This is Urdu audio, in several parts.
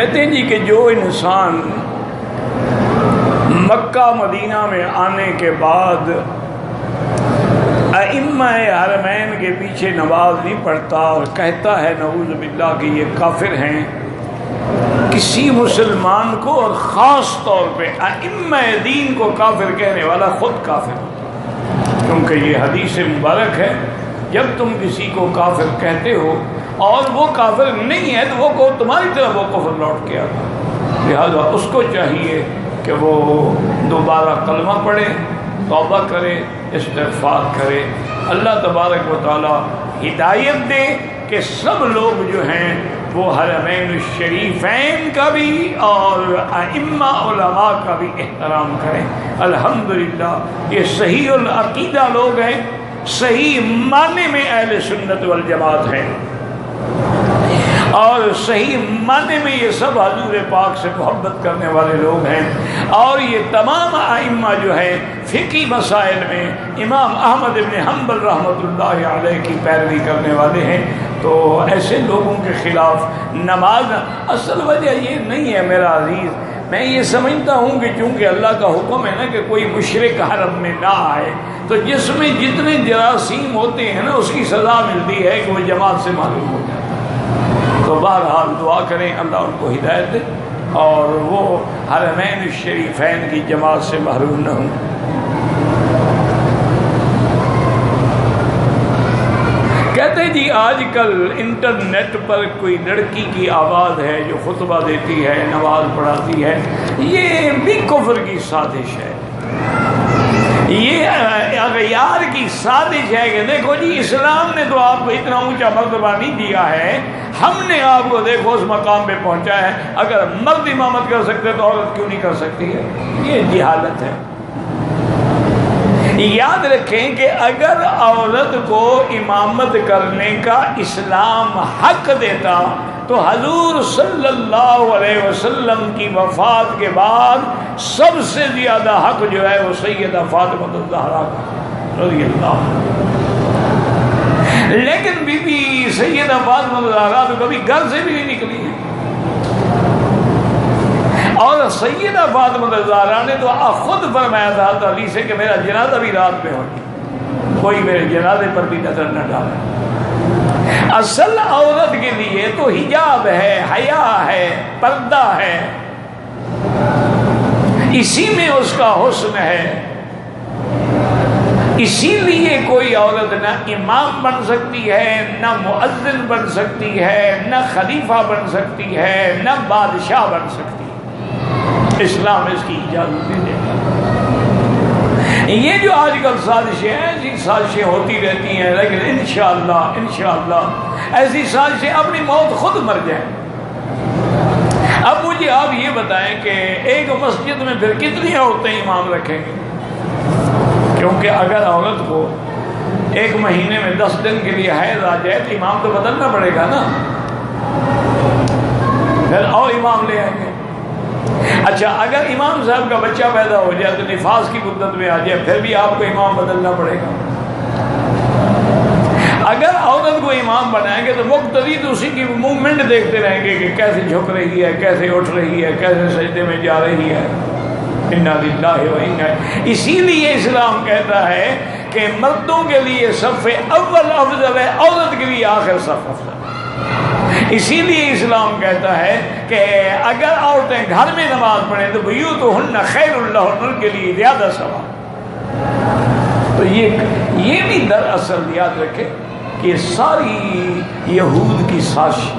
کہتے ہیں جی کہ جو انسان مکہ مدینہ میں آنے کے بعد ائمہ حرمین کے پیچھے نماز نہیں پڑھتا اور کہتا ہے نعوذ باللہ کہ یہ کافر ہیں، کسی مسلمان کو اور خاص طور پہ ائمہ دین کو کافر کہنے والا خود کافر ہوتا، کیونکہ یہ حدیث مبارک ہے جب تم کسی کو کافر کہتے ہو اور وہ کافر نہیں ہے تو وہ تمہاری طرف وہ کفر لوٹ کے آتا، لہذا اس کو چاہیے کہ وہ دوبارہ کلمہ پڑھے، توبہ کرے، استغفار کرے، اللہ تبارک و تعالی ہدایت دے کہ سب لوگ جو ہیں وہ حرمین الشریفین کا بھی اور ائمہ علماء کا بھی احترام کریں۔ الحمدللہ یہ صحیح العقیدہ لوگ ہیں، صحیح معنی میں اہل سنت والجماعت ہیں، اور صحیح معنی میں یہ سب حضور پاک سے محبت کرنے والے لوگ ہیں، اور یہ تمام ائمہ جو ہے فقہی مسائل میں امام احمد بن حنبل رحمۃ اللہ علیہ کی پیروی کرنے والے ہیں۔ تو ایسے لوگوں کے خلاف نماز، اصل وجہ یہ نہیں ہے میرا عزیز، میں یہ سمجھتا ہوں کہ چونکہ اللہ کا حکم ہے نا کہ کوئی مشرک حرم میں نہ آئے، تو جس میں جتنے جراثیم ہوتے ہیں نا اس کی سزا ملتی ہے کہ وہ جماعت سے معلوم ہو جاتا ہے۔ تو بہرحال دعا کریں اللہ ان کو ہدایت دے اور وہ حرمین الشریفین کی جماعت سے محروم نہ ہوں۔ کہتے جی آج کل انٹرنیٹ پر کوئی لڑکی کی آواز ہے جو خطبہ دیتی ہے، نماز پڑھاتی ہے، یہ بھی کفر کی سازش ہے، یہ اغیار کی سازش ہے کہ دیکھو جی اسلام نے تو آپ کو اتنا اونچا مرتبہ نہیں دیا ہے، ہم نے آپ کو دیکھو اس مقام پہ پہنچا ہے، اگر مرد امامت کر سکتے تو عورت کیوں نہیں کر سکتی ہے؟ یہ جہالت ہے۔ یاد رکھیں کہ اگر عورت کو امامت کرنے کا اسلام حق دیتا تو حضور صلی اللہ علیہ وسلم کی وفات کے بعد سب سے زیادہ حق جو ہے وہ سیدہ فاطمہ الزہرا کا رضی اللہ عنہا، لیکن بی بی سیدہ فاطمہ الزہرا تو کبھی گھر سے بھی نہیں نکلی ہے، اور سیدہ فاطمہ الزہرا نے تو خود فرمایا تھا علی سے کہ میرا جنازہ بھی رات میں ہوگی، کوئی میرے جنازے پر بھی نظر نہ ڈالے۔ اصل عورت کے لیے تو حجاب ہے، حیا ہے، پردہ ہے، اسی میں اس کا حسن ہے، اسی لیے کوئی عورت نہ امام بن سکتی ہے، نہ مؤذن بن سکتی ہے، نہ خلیفہ بن سکتی ہے، نہ بادشاہ بن سکتی ہے، اسلام اس کی اجازت نہیں دیتا۔ یہ جو آج کل سازشیں ہیں، ایسی سازشیں ہوتی رہتی ہیں، لیکن انشاءاللہ ایسی سازشیں اپنی موت خود مر جائیں۔ اب مجھے آپ یہ بتائیں کہ ایک مسجد میں پھر کتنی عورتیں امام رکھیں گے؟ کیونکہ اگر عورت کو ایک مہینے میں 10 دن کے لیے حیض آ جائے تو امام تو بدلنا پڑے گا نا، پھر اور امام لے آئیں گے۔ اچھا اگر امام صاحب کا بچہ پیدا ہو جائے تو نفاس کی مدت میں آ جائے، پھر بھی آپ کو امام بدلنا پڑے گا۔ اگر عورت کو امام بنائیں گے تو مقتدی تو اسی کی موومنٹ دیکھتے رہیں گے کہ کیسے جھک رہی ہے، کیسے اٹھ رہی ہے، کیسے سجدے میں جا رہی ہے۔ انا للہ و انا، اسی لیے اسلام کہتا ہے کہ مردوں کے لیے صف اول افضل ہے، عورت کے لیے آخر صف افضل ہے۔ اسی لیے اسلام کہتا ہے کہ اگر عورتیں گھر میں نماز پڑھیں تو بیوتہن خیر لہن، ان کے لیے زیادہ ثواب۔ تو یہ بھی دراصل یاد رکھے کہ یہ ساری یہود کی سازش،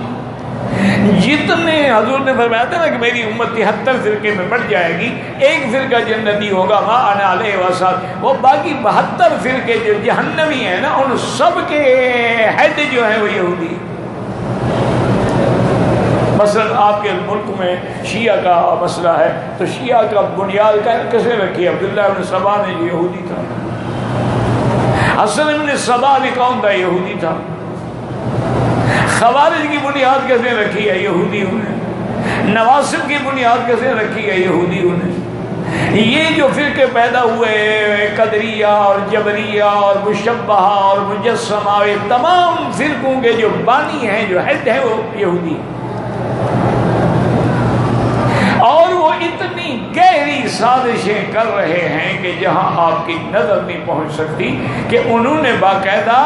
جتنے حضور نے فرمایا تھا نا کہ میری امت 73 فرقے میں بٹ جائے گی، ایک فرقہ جنتی ہوگا ما انا علیہ وسلم، وہ باقی 72 فرقے جو جہنمی ہیں نا ان سب کے ہیڈ جو ہیں وہ یہودی۔ مثلا آپ کے ملک میں شیعہ کا مسئلہ ہے تو شیعہ کا بنیاد کس نے رکھی؟ عبداللہ ابن سبا نے، جو یہودی تھا۔ حسن ابن سبا نے کون تھا؟ یہودی تھا۔ خوارج کی بنیاد کس نے رکھی ہے؟ یہودیوں نے۔ نواسب کی بنیاد کس نے رکھی ہے؟ یہودیوں نے۔ یہ جو فرقے پیدا ہوئے قدریہ اور جبریہ اور مشبہہ اور مجسمہ، تمام فرقوں کے جو بانی ہیں، جو ہیڈ ہیں، وہ یہودی ہیں۔ سازشیں کر رہے ہیں کہ جہاں آپ کی نظر نہیں پہنچ سکتی، کہ انہوں نے باقاعدہ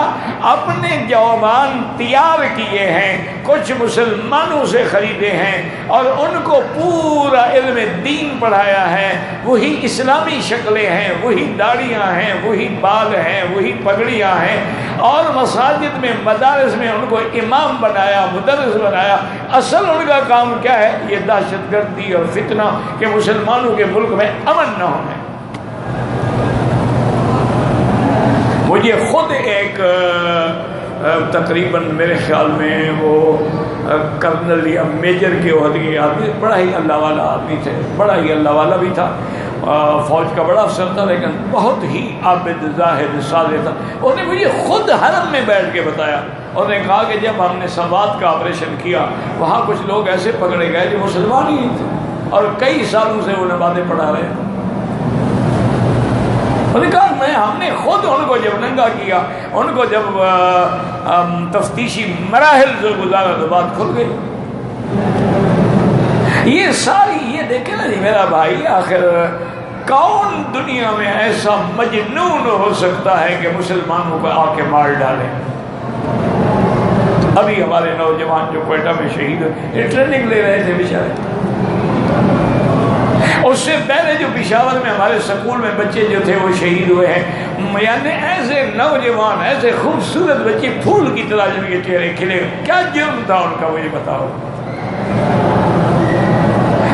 اپنے جوابان تیار کیے ہیں، کچھ مسلمانوں سے خریدے ہیں اور ان کو پورا علم دین پڑھایا ہے، وہی اسلامی شکلیں ہیں، وہی داڑیاں ہیں، وہی بال ہیں، وہی پگڑیاں ہیں، اور مساجد میں مدارس میں ان کو امام بنایا، مدرس بنایا۔ اصل ان کا کام کیا ہے؟ یہ دہشت گردی اور فتنہ کہ مسلمانوں کے ملک میں امن نہ ہونے۔ مجھے خود ایک تقریباً میرے خیال میں وہ کرنل یا میجر کے عہدے کے آدمی، بڑا ہی اللہ والا آدمی تھے، بڑا ہی اللہ والا بھی تھا، فوج کا بڑا افسر تھا، لیکن بہت ہی عابد زاہد صالح تھا۔ انہوں نے مجھے خود حرم میں بیٹھ کے بتایا، انہوں نے کہا کہ جب ہم نے سوات کا آپریشن کیا، وہاں کچھ لوگ ایسے پکڑے گئے جو مسلمان ہی نہیں تھے اور کئی سالوں سے وہ نمازیں پڑھا رہے ہیں۔ انہوں نے کہا ہم نے خود ان کو جب ننگا کیا، ان کو جب تفتیشی مراحل سے گزارا تو بات کھل گئی۔ یہ ساری یہ دیکھیں نا جی میرا بھائی، آخر کون دنیا میں ایسا مجنون ہو سکتا ہے کہ مسلمانوں کو آ کے مار ڈالے؟ ابھی ہمارے نوجوان جو کوئٹہ میں شہید ہوئے، یہ ٹریننگ لے رہے تھے بیچارے۔ اس سے پہلے جو پشاور میں ہمارے سکول میں بچے جو تھے وہ شہید ہوئے ہیں، یعنی ایسے نوجوان، ایسے خوبصورت بچے پھول کی طرح جن کے چہرے کھلے، کیا جرم تھا ان کا مجھے بتاؤ۔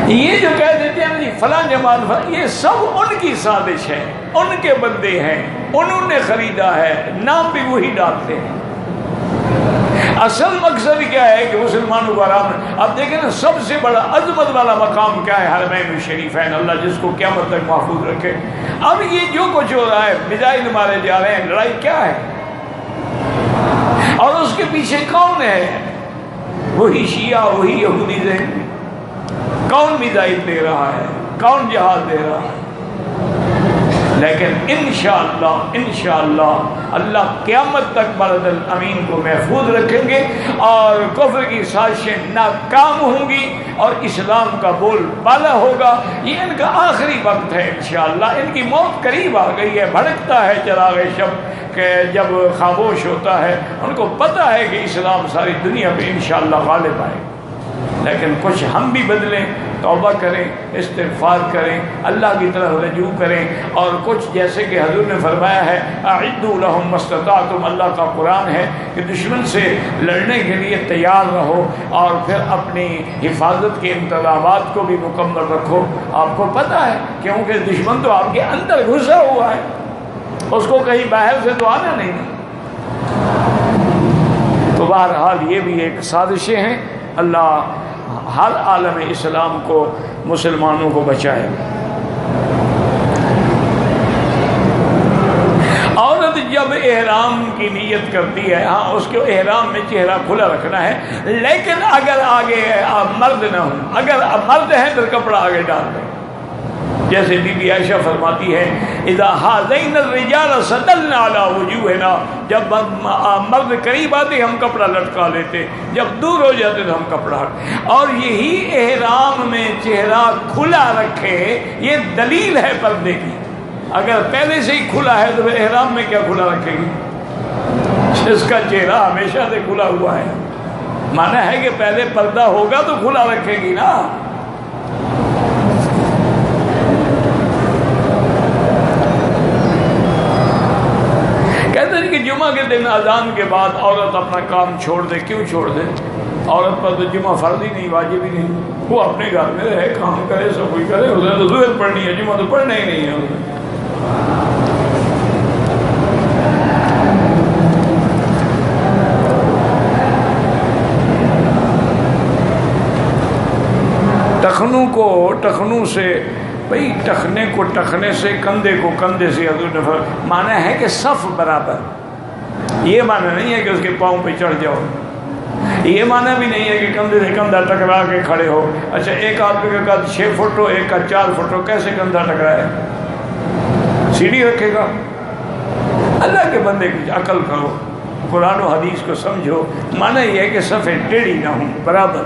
یہ جو کہہ دیتے ہیں جی فلاں جماعت، یہ سب ان کی سازش ہے، ان کے بندے ہیں، انہوں نے خریدا ہے، نام بھی وہی ڈالتے ہیں۔ اصل مقصد کیا ہے کہ مسلمانوں کو آرام ہے۔ اب دیکھیں نا سب سے بڑا عظمت والا مقام کیا ہے؟ حرمین شریفین، اللہ جس کو قیامت تک محفوظ رکھے۔ اب یہ جو کچھ ہو رہا ہے، میزائل مارے جا رہے ہیں، لڑائی کیا ہے؟ اور اس کے پیچھے کون ہے؟ وہی شیعہ، وہی یہودی ذہن۔ کون میزائل دے رہا ہے؟ کون جہاز دے رہا ہے؟ لیکن انشاءاللہ اللہ قیامت تک بلد الامین کو محفوظ رکھیں گے اور کفر کی سازشیں ناکام ہوں گی اور اسلام کا بول بالا ہوگا۔ یہ ان کا آخری وقت ہے انشاءاللہ، ان کی موت قریب آ گئی ہے۔ بھڑکتا ہے چراغ شب کہ جب خاموش ہوتا ہے، ان کو پتہ ہے کہ اسلام ساری دنیا پہ انشاءاللہ غالب آئے۔ لیکن کچھ ہم بھی بدلیں، توبہ کریں، استغفار کریں، اللہ کی طرف رجوع کریں، اور کچھ جیسے کہ حضور نے فرمایا ہے اعدوا لهم ما استطعتم، اللہ کا قرآن ہے کہ دشمن سے لڑنے کے لیے تیار رہو اور پھر اپنی حفاظت کے انتظامات کو بھی مکمل رکھو۔ آپ کو پتہ ہے کیونکہ دشمن تو آپ کے اندر گھسا ہوا ہے، اس کو کہیں باہر سے تو آنا نہیں۔ تو بہرحال یہ بھی ایک سازشیں ہیں۔ اللہ ہر عالم اسلام کو، مسلمانوں کو بچائے۔ عورت جب احرام کی نیت کرتی ہے، ہاں اس کے احرام میں چہرہ کھلا رکھنا ہے، لیکن اگر آگے مرد نہ ہو، اگر مرد ہیں تو کپڑا آگے ڈال دیں۔ جیسے بی بی عائشہ فرماتی ہے اذا هذین الرجال سدلنا علی وجوہنا، جب مرد قریب آتے ہم کپڑا لٹکا لیتے، جب دور ہو جاتے تو ہم کپڑا ہٹ۔ اور یہی احرام میں چہرہ کھلا رکھے یہ دلیل ہے پردے کی۔ اگر پہلے سے ہی کھلا ہے تو پھر احرام میں کیا کھلا رکھے گی؟ اس کا چہرہ ہمیشہ سے کھلا ہوا ہے، مانا ہے کہ پہلے پردہ ہوگا تو کھلا رکھے گی نا۔ کہتے ہیں کہ جمعہ کے دن اذان کے بعد عورت اپنا کام چھوڑ دے۔ کیوں چھوڑ دے؟ عورت پر تو جمعہ فرض ہی نہیں، واجب ہی نہیں، وہ اپنے گھر میں رہے، کام کرے، سب کوئی کرے، اسے تو ظہر پڑھنی ہے، جمعہ تو پڑھنا ہی نہیں ہے اسے۔ ٹخنوں سے بھئی ٹخنے کو ٹخنے سے، کندھے کو کندھے سے، حضور نے مانا ہے کہ صف برابر۔ یہ مانا نہیں ہے کہ اس کے پاؤں پہ چڑھ جاؤ، یہ مانا بھی نہیں ہے کہ کندھے سے کندھا ٹکرا کے کھڑے ہو۔ اچھا ایک آدمی کا قد 6 فٹ ہو، ایک کا 4 فٹ ہو، کیسے کندھا ٹکرائے؟ سیڑھی رکھے گا؟ اللہ کے بندے کچھ عقل کرو، قرآن و حدیث کو سمجھو۔ مانا یہ ہے کہ صفیں ٹیڑھی نہ ہوں، برابر۔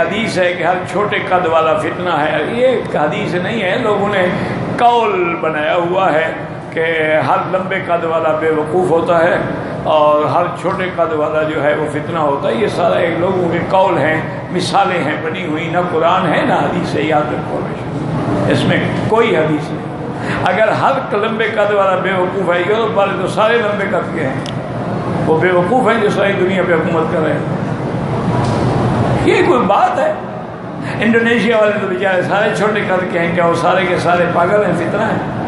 حدیث ہے کہ ہر چھوٹے قد والا فتنہ ہے، یہ حدیث نہیں ہے، لوگوں نے قول بنایا ہوا ہے کہ ہر لمبے قد والا بے وقوف ہوتا ہے اور ہر چھوٹے قد والا جو ہے وہ فتنہ ہوتا ہے۔ یہ سارا ایک لوگوں کے قول ہیں، مثالیں ہیں بنی ہوئی، نہ قرآن ہے نہ حدیث ہے، یاد رکھو، اس میں کوئی حدیث نہیں۔ اگر ہر لمبے قد والا بے وقوف ہے، یورپ والے تو سارے لمبے قد کے ہیں، وہ بے وقوف ہیں جو ساری دنیا پہ حکومت کر رہے ہیں، یہ کوئی بات ہے؟ انڈونیشیا والے تو بیچارے سارے چھوٹے قد کے ہیں، کیا وہ سارے کے سارے پاگل ہیں، فتنہ ہیں؟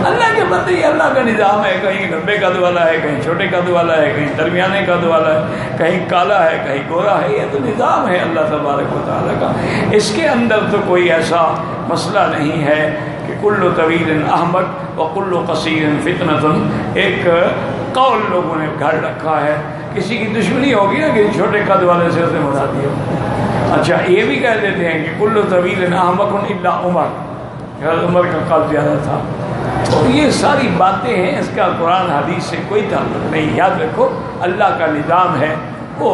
اللہ کے بندے، یہ اللہ کا نظام ہے، کہیں لمبے قد والا ہے، کہیں چھوٹے قد والا ہے، کہیں درمیانے قد والا ہے، کہیں کالا ہے، کہیں گورا ہے، یہ تو نظام ہے اللہ تبارک و تعالیٰ کا۔ اس کے اندر تو کوئی ایسا مسئلہ نہیں ہے کہ کل طویل احمق و کل قصیر فتنۃ، ایک قول لوگوں نے گھڑ رکھا ہے، کسی کی دشمنی ہوگی نا کہ چھوٹے قد والے سے اسے بتا دیا۔ اچھا یہ بھی کہہ دیتے ہیں کہ کل طویل احمق الا عمر، عمر کا قد زیادہ تھا۔ تو یہ ساری باتیں ہیں، اس کا قرآن حدیث سے کوئی تعلق نہیں۔ یاد رکھو اللہ کا نظام ہے، وہ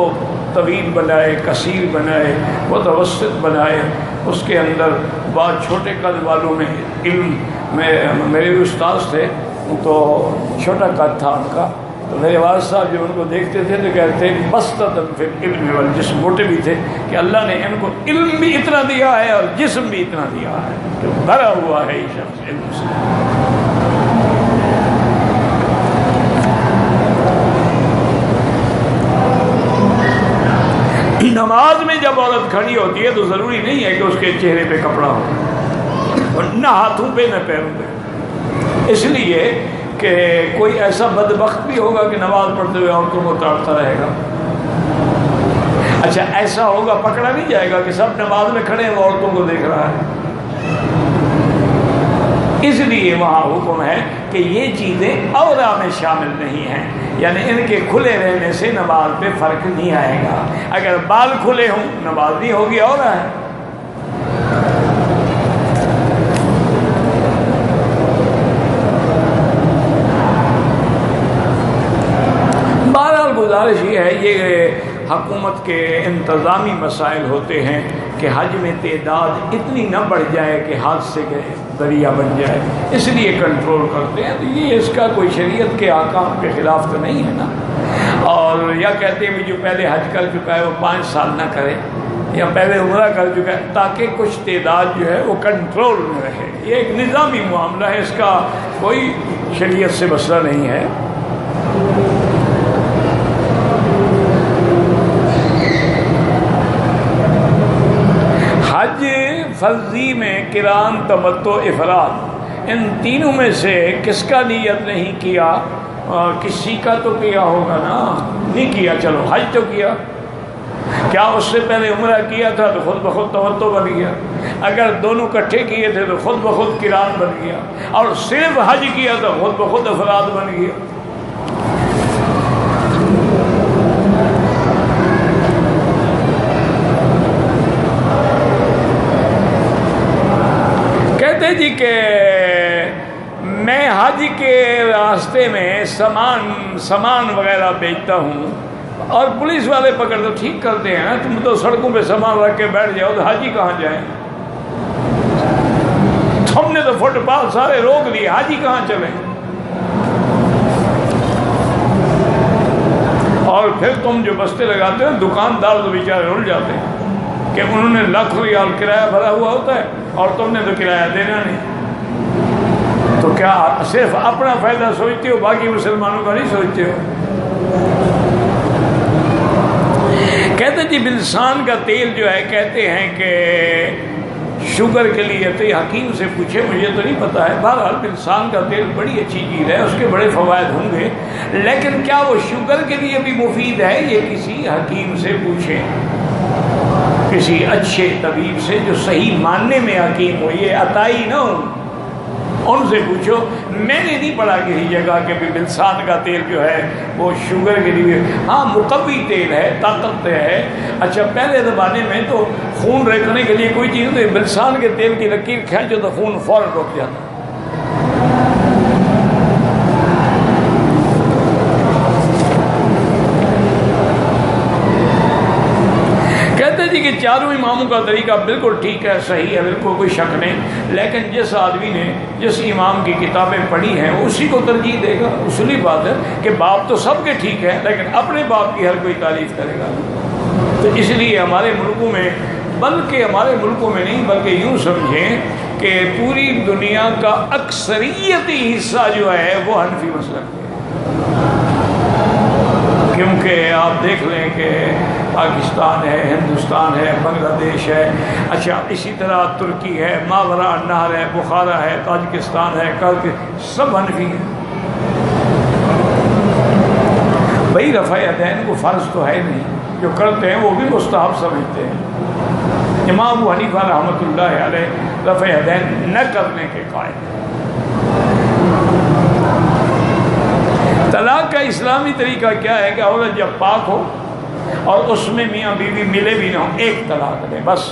طویل بنائے، قصیر بنائے، متوسط بنائے، اس کے اندر بعض چھوٹے قد والوں میں علم میں، میرے بھی استاذ تھے تو چھوٹا قد تھا ان کا، تو میرے والد صاحب جو ان کو دیکھتے تھے تو کہتے ہیں بسطۃ فی العلم والجسم، موٹے بھی تھے کہ اللہ نے ان کو علم بھی اتنا دیا ہے اور جسم بھی اتنا دیا ہے کہ بھرا ہوا ہے یہ شخص علم سے۔ نماز میں جب عورت کھڑی ہوتی ہے تو ضروری نہیں ہے کہ اس کے چہرے پہ کپڑا ہو، نہ ہاتھوں پہ نہ پیروں پہ، اس لیے کہ کوئی ایسا بدبخت بھی ہوگا کہ نماز پڑھتے ہوئے عورتوں کو تاڑتا رہے گا۔ اچھا ایسا ہوگا، پکڑا نہیں جائے گا کہ سب نماز میں کھڑے ہیں وہ عورتوں کو دیکھ رہا ہے، اس لیے وہاں حکم ہے کہ یہ چیزیں اورا میں شامل نہیں ہیں، یعنی ان کے کھلے رہنے سے نماز پہ فرق نہیں آئے گا۔ اگر بال کھلے ہوں نماز نہیں ہوگی، اورا ہے۔ بہرحال گزارش یہ ہے، یہ حکومت کے انتظامی مسائل ہوتے ہیں کہ حج میں تعداد اتنی نہ بڑھ جائے کہ حادثے کے ذریعہ بن جائے، اس لیے کنٹرول کرتے ہیں۔ تو یہ اس کا کوئی شریعت کے احکام کے خلاف تو نہیں ہے نا۔ اور یا کہتے ہیں جو پہلے حج کر چکا ہے وہ 5 سال نہ کرے، یا پہلے عمرہ کر چکا ہے، تاکہ کچھ تعداد جو ہے وہ کنٹرول میں رہے۔ یہ ایک نظامی معاملہ ہے، اس کا کوئی شریعت سے مسئلہ نہیں ہے۔ حج فرضی میں قران، تمتع، افراد، ان تینوں میں سے کس کا نیت نہیں کیا؟ کسی کا تو کیا ہوگا نا، نہیں کیا، چلو حج تو کیا، کیا اس سے پہلے عمرہ کیا تھا تو خود بخود تمتع بن گیا، اگر دونوں اکٹھے کیے تھے تو خود بخود قران بن گیا، اور صرف حج کیا تو خود بخود افراد بن گیا۔ کہتے جی کہ میں حج کے راستے میں سامان وغیرہ بیچتا ہوں اور پولیس والے پکڑ تو ٹھیک کرتے ہیں نا، تم تو سڑکوں پہ سامان رکھ کے بیٹھ جاؤ تو حاجی کہاں جائیں؟ تم نے تو فٹ پاتھ سارے روک لیے، حاجی کہاں چلیں؟ اور پھر تم جو بستے لگاتے ہو، دکاندار تو بیچارے رول جاتے ہیں کہ انہوں نے لاکھ ریال کرایہ بھرا ہوا ہوتا ہے اور تم نے تو کرایہ دینا نہیں، تو کیا صرف اپنا فائدہ سوچتے ہو، باقی مسلمانوں کا نہیں سوچتے ہو؟ کہتے جی بلسان کا تیل جو ہے، کہتے ہیں کہ شوگر کے لیے، تو یہ حکیم سے پوچھے، مجھے تو نہیں پتا ہے، بہرحال بلسان کا تیل بڑی اچھی چیز ہے، اس کے بڑے فوائد ہوں گے، لیکن کیا وہ شوگر کے لیے بھی مفید ہے؟ یہ کسی حکیم سے پوچھیں، کسی اچھے طبیب سے جو صحیح ماننے میں حکیم ہو، یہ عطائی نہ ہو، ان سے پوچھو۔ میں نے نہیں پڑھا کسی جگہ کہ بلسان کا تیل جو ہے وہ شوگر کے لیے، ہاں مقوی تیل ہے، طاقت ہے۔ اچھا پہلے زمانے میں تو خون روکنے کے لیے کوئی چیز نہیں، بلسان کے تیل کی لکیر کھینچو تو خون فوراً رک جاتا۔ کہتے جی کہ چاروں اماموں کا طریقہ بالکل ٹھیک ہے، صحیح ہے، بالکل کوئی شک نہیں، لیکن جس آدمی نے جس امام کی کتابیں پڑھی ہیں اسی کو ترجیح دے گا۔ اصولی بات ہے کہ باپ تو سب کے ٹھیک ہے، لیکن اپنے باپ کی ہر کوئی تعریف کرے گا۔ تو اس لیے ہمارے ملکوں میں، بلکہ ہمارے ملکوں میں نہیں بلکہ یوں سمجھیں کہ پوری دنیا کا اکثریتی حصہ جو ہے وہ حنفی مسلک ہے، کیونکہ آپ دیکھ لیں کہ پاکستان ہے، ہندوستان ہے، بنگلہ دیش ہے، اچھا اسی طرح ترکی ہے، ماوراء النہر ہے، بخارا ہے، تاجکستان ہے، سب حنفی ہیں۔ بھائی رفع یدین کو فرض تو ہے نہیں، جو کرتے ہیں وہ بھی مستحب سمجھتے ہیں۔ امام ابو حنیفہ رحمۃ اللہ علیہ رفع یدین نہ کرنے کے قائل۔ طلاق کا اسلامی طریقہ کیا ہے کہ عورت جب پاک ہو اور اس میں میاں بیوی ملے بھی نہ ہو، ایک طلاق دے، بس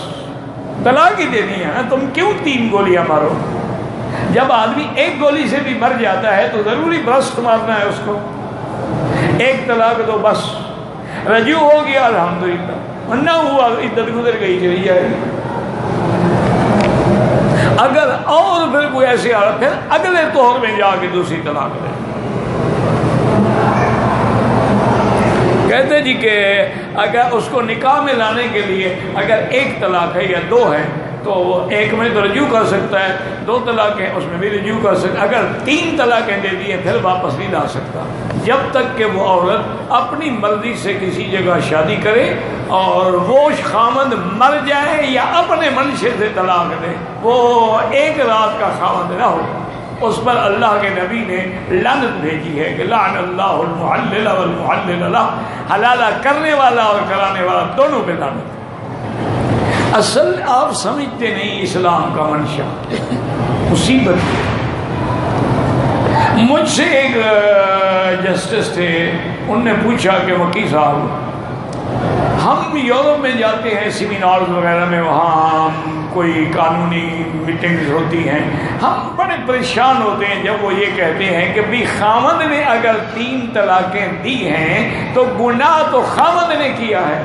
طلاق ہی دینی ہے نا، تم کیوں 3 گولیاں مارو؟ جب آدمی ایک گولی سے بھی مر جاتا ہے تو ضروری برسٹ مارنا ہے اس کو، ایک طلاق دو بس، رجوع ہو گیا الحمدللہ، نہ ہوا عدت گزر گئی چلی جائے گی۔ اگر اور پھر کوئی ایسی حالت پھر اگلے طہر میں جا کے دوسری طلاق دے۔ کہتے جی کہ اگر اس کو نکاح میں لانے کے لیے اگر ایک طلاق ہے یا 2 ہے تو وہ ایک میں تو رجوع کر سکتا ہے، 2 طلاق ہے اس میں بھی رجوع کر سکتا ہے، اگر 3 طلاقیں دے دی پھر واپس نہیں لا سکتا، جب تک کہ وہ عورت اپنی مرضی سے کسی جگہ شادی کرے اور وہ خامند مر جائے یا اپنے منشے سے طلاق دے، وہ ایک رات کا خامند نہ ہو۔ اس پر اللہ کے نبی نے لعنت بھیجی ہے کہ لعن اللہ المحلل والمحلل له، حلالہ کرنے والا اور کرانے والا دونوں پہ لعنت۔ اصل آپ سمجھتے نہیں اسلام کا منشا مصیبت۔ مجھ سے ایک جسٹس تھے، ان نے پوچھا کہ وکیل صاحب ہم یورپ میں جاتے ہیں سیمینارز وغیرہ میں، وہاں کوئی قانونی میٹنگز ہوتی ہیں، ہم بڑے پریشان ہوتے ہیں جب وہ یہ کہتے ہیں کہ بھی خامد نے اگر 3 طلاقیں دی ہیں تو گناہ تو خامد نے کیا ہے۔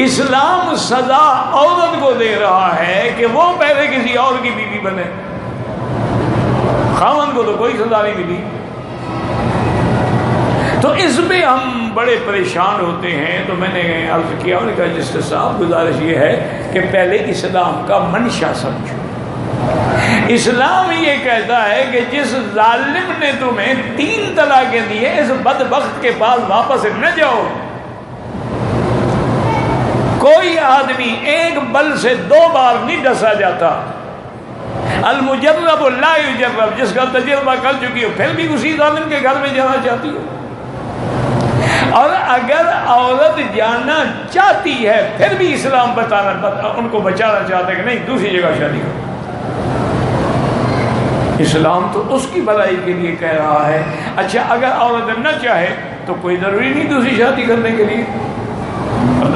اسلام سزا عورت کو دے رہا ہے کہ وہ پہلے کسی اور کی بیوی بنے، خامد کو تو کوئی سزا نہیں ملی۔ تو اس میں ہم بڑے پریشان ہوتے ہیں۔ تو میں نے عرض کیا، انہوں نے کہا جسٹس صاحب گزارش یہ ہے کہ پہلے اسلام کا منشا سمجھو۔ اسلام یہ کہتا ہے کہ جس ظالم نے تمہیں 3 طلاقیں دی ہیں اس بدبخت کے پاس واپس نہ جاؤ۔ کوئی آدمی ایک بل سے 2 بار نہیں ڈسا جاتا۔ المجرب لا یجرب، جس کا تجربہ کر چکی ہو پھر بھی اسی ظالم کے گھر میں جانا چاہتی ہو۔ اور اگر عورت جانا چاہتی ہے پھر بھی اسلام ان کو بچانا چاہتا ہے کہ نہیں دوسری جگہ شادی کرو۔ اسلام تو اس کی بھلائی کے لیے کہہ رہا ہے۔ اچھا اگر عورت نہ چاہے تو کوئی ضروری نہیں دوسری شادی کرنے کے لیے،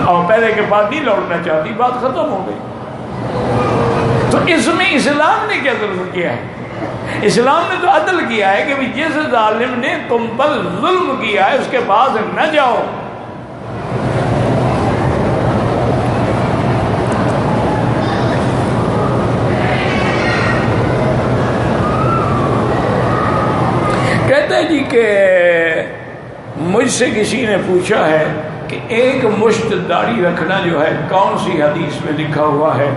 اور پہلے کے بعد نہیں لوٹنا چاہتی، بات ختم ہو گئی۔ تو اس میں اسلام نے کیا ظلم کیا ہے؟ اسلام نے تو عدل کیا ہے کہ جس ظالم نے تم پر ظلم کیا ہے اس کے پاس نہ جاؤ۔ کہتے ہیں جی کہ مجھ سے کسی نے پوچھا ہے کہ ایک مشت داڑھی رکھنا جو ہے کون سی حدیث میں لکھا ہوا ہے؟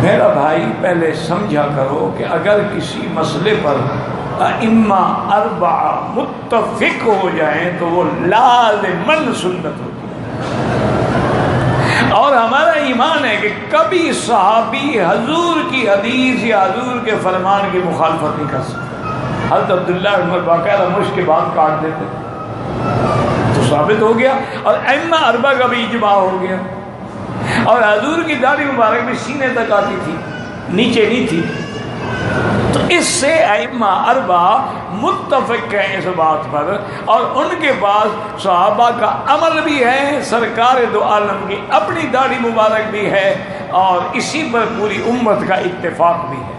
میرا بھائی پہلے سمجھا کرو کہ اگر کسی مسئلے پر ائمہ 4 متفق ہو جائیں تو وہ لازماً سنت ہوتی ہے۔ اور ہمارا ایمان ہے کہ کبھی صحابی حضور کی حدیث یا حضور کے فرمان کی مخالفت نہیں کر سکتے۔ حضرت عبداللہ عمر باقاعدہ مشق کے بعد کاٹ دیتے تو ثابت ہو گیا، اور ائمہ 4 کا بھی اجماع ہو گیا۔ اور حضور کی داڑھی مبارک بھی سینے تک آتی تھی، نیچے نہیں تھی۔ تو اس سے ائمہ 4 متفق ہیں اس بات پر، اور ان کے پاس صحابہ کا عمل بھی ہے، سرکار دو عالم کی اپنی داڑھی مبارک بھی ہے، اور اسی پر پوری امت کا اتفاق بھی ہے۔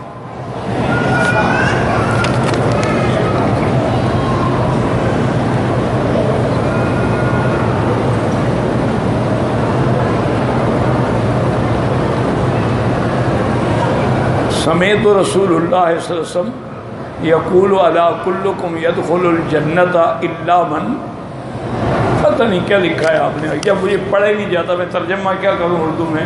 سمیت رسول اللہ صلی اللہ علیہ وسلم یقول علی کلکم یدخل الجنت الا من، پتہ نہیں کیا لکھا ہے آپ نے، کیا مجھے پڑھا ہی نہیں جاتا، میں ترجمہ کیا کروں اردو میں.